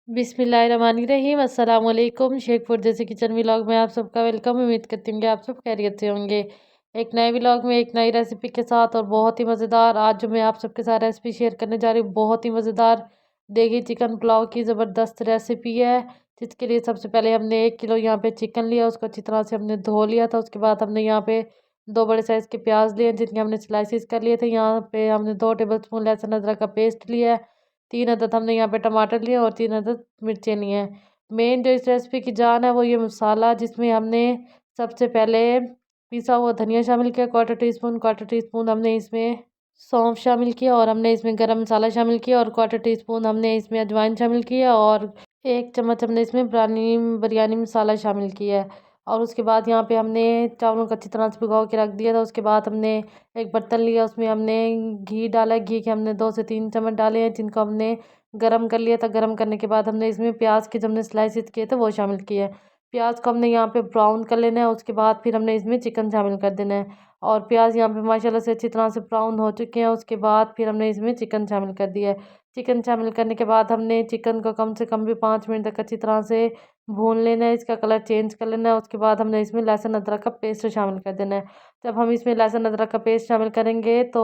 बिस्मिल्लाहिर्रहमानिर्रहीम अस्सलाम वालेकुम। शेखपुर जैसे किचन व्लॉग में आप सबका वेलकम। उम्मीद करती हूँ कि आप सब खैरियत से होंगे। एक नए व्लॉग में एक नई रेसिपी के साथ और बहुत ही मज़ेदार। आज जो मैं आप सबके साथ रेसिपी शेयर करने जा रही हूँ बहुत ही मज़ेदार देगी चिकन पुलाव की ज़बरदस्त रेसिपी है। जिसके लिए सबसे पहले हमने 1 किलो यहाँ पे चिकन लिया, उसको अच्छी तरह से हमने धो लिया था। उसके बाद हमने यहाँ पे 2 बड़े साइज़ के प्याज लिए जिनके हमने स्लाइसिस कर लिए थे। यहाँ पे हमने 2 टेबल स्पून लहसुन अदरक का पेस्ट लिया है। 3 अदद हमने यहाँ पे टमाटर लिए और 3 अदद मिर्चें लिए हैं। मेन जो इस रेसिपी की जान है वो ये मसाला, जिसमें हमने सबसे पहले पिसा हुआ धनिया शामिल किया, क्वार्टर टी स्पून हमने इसमें सौंफ शामिल किया और हमने इसमें गरम मसाला शामिल किया और क्वार्टर टी स्पून हमने इसमें अजवाइन शामिल किया और 1 चम्मच हमने इसमें बिरयानी बिरयानी मसाला शामिल किया है। और उसके बाद यहाँ पे हमने चावलों को अच्छी तरह से भिगो के रख दिया था। उसके बाद हमने एक बर्तन लिया, उसमें हमने घी डाला। घी के हमने 2 से 3 चम्मच डाले हैं जिनको हमने गरम कर लिया था। गरम करने के बाद हमने इसमें प्याज के जो हमने स्लाइसिस किए थे वो शामिल किए हैं। प्याज को हमने यहाँ पे ब्राउन कर लेना है। उसके बाद फिर हमने इसमें चिकन शामिल कर देना है। और प्याज यहाँ पे माशाल्लाह से अच्छी तरह से ब्राउन हो चुके हैं। उसके बाद फिर हमने इसमें चिकन शामिल कर दिया है। चिकन शामिल करने के बाद हमने चिकन को कम से कम भी 5 मिनट तक अच्छी तरह से भून लेना है, इसका कलर चेंज कर लेना है। उसके बाद हमने इसमें लहसुन अदरक का पेस्ट शामिल कर देना है। जब हम इसमें लहसुन अदरक का पेस्ट शामिल करेंगे तो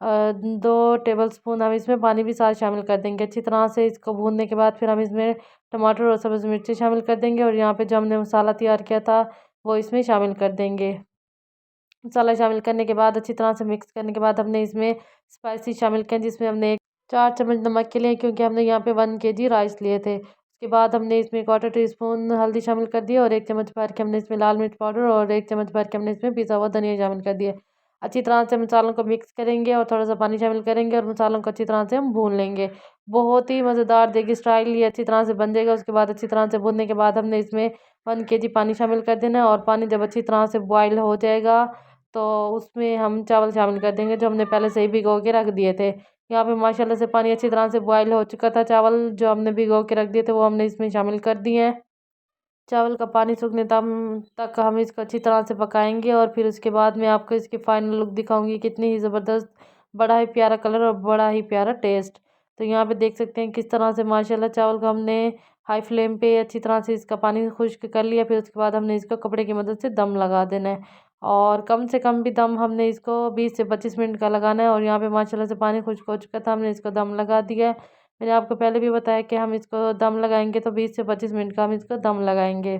2 टेबल स्पून हम इसमें पानी भी साथ शामिल कर देंगे। अच्छी तरह से इसको भूनने के बाद फिर हम इसमें टमाटर और सब्ज़ मिर्ची शामिल कर देंगे और यहाँ पे जो हमने मसाला तैयार किया था वो इसमें शामिल कर देंगे। मसाला शामिल करने के बाद अच्छी तरह से मिक्स करने के बाद हमने इसमें स्पाइसी शामिल किया, जिसमें हमने 4 चम्मच नमक के लिए, क्योंकि हमने यहाँ पे 1 kg राइस लिए थे। उसके बाद हमने इसमें क्वार्टर टी स्पून हल्दी शामिल कर दी और 1 चम्मच भर के हमने इसमें लाल मिर्च पाउडर और 1 चम्मच भर के हमने इसमें पिसा हुआ धनिया शामिल कर दिया। अच्छी तरह से मसालों को मिक्स करेंगे और थोड़ा सा पानी शामिल करेंगे और मसालों को अच्छी तरह से हम भून लेंगे। बहुत ही मज़ेदार देगी स्टाइल ये अच्छी तरह से बन जाएगा। उसके बाद अच्छी तरह से भूनने के बाद हमने इसमें 1 kg पानी शामिल कर देना है और पानी जब अच्छी तरह से बॉयल हो जाएगा तो उसमें हम चावल शामिल कर देंगे जो हमने पहले से ही भिगो के रख दिए थे। यहाँ पे माशाल्लाह से पानी अच्छी तरह से बॉयल हो चुका था। चावल जो हमने भिगो के रख दिए थे वो हमने इसमें शामिल कर दिए हैं। चावल का पानी सूखने तक हम इसको अच्छी तरह से पकाएंगे और फिर उसके बाद मैं आपको इसकी फाइनल लुक दिखाऊंगी। कितनी ही ज़बरदस्त, बड़ा ही प्यारा कलर और बड़ा ही प्यारा टेस्ट। तो यहाँ पे देख सकते हैं किस तरह से माशाल्लाह चावल को हमने हाई फ्लेम पे अच्छी तरह से इसका पानी खुश्क कर लिया। फिर उसके बाद हमने इसको कपड़े की मदद से दम लगा देना है और कम से कम भी दम हमने इसको 20 से 25 मिनट का लगाना है। और यहाँ पे माशाल्लाह से पानी खुश्क हो चुका था, हमने इसको दम लगा दिया है। मैंने आपको पहले भी बताया कि हम इसको दम लगाएंगे तो 20 से 25 मिनट का हम इसको दम लगाएंगे।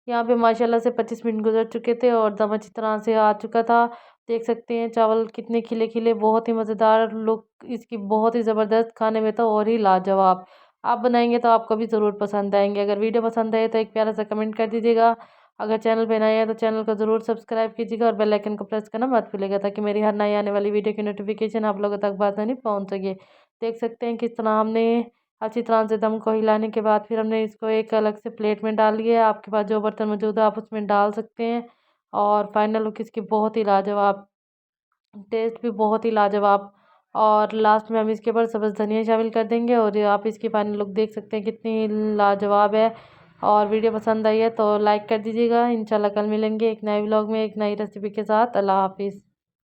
यहाँ पे माशाल्लाह से 25 मिनट गुजर चुके थे और दम अच्छी तरह से आ चुका था। देख सकते हैं चावल कितने खिले खिले, बहुत ही मज़ेदार लुक इसकी, बहुत ही ज़बरदस्त, खाने में तो और ही लाजवाब। आप बनाएंगे तो आपको भी ज़रूर पसंद आएंगे। अगर वीडियो पसंद आए तो एक प्यारा सा कमेंट कर दीजिएगा। अगर चैनल पे नए हैं तो चैनल को ज़रूर सब्सक्राइब कीजिएगा और बेल आइकन को प्रेस करना मत भूलिएगा ताकि मेरी हर नई आने वाली वीडियो की नोटिफिकेशन आप लोगों तक आसानी पहुँच सके। देख सकते हैं किस तरह हमने अच्छी तरह से दम को हिलाने के बाद फिर हमने इसको एक अलग से प्लेट में डाल लिया है। आपके पास जो बर्तन मौजूद है आप उसमें डाल सकते हैं। और फाइनल लुक इसकी बहुत ही लाजवाब, टेस्ट भी बहुत ही लाजवाब। और लास्ट में हम इसके ऊपर सब्ज़ धनिया शामिल कर देंगे और ये आप इसकी फाइनल लुक देख सकते हैं कितनी लाजवाब है। और वीडियो पसंद आई है तो लाइक कर दीजिएगा। इंशाल्लाह कल मिलेंगे एक नए व्लॉग में एक नई रेसिपी के साथ। अल्लाह हाफिज़।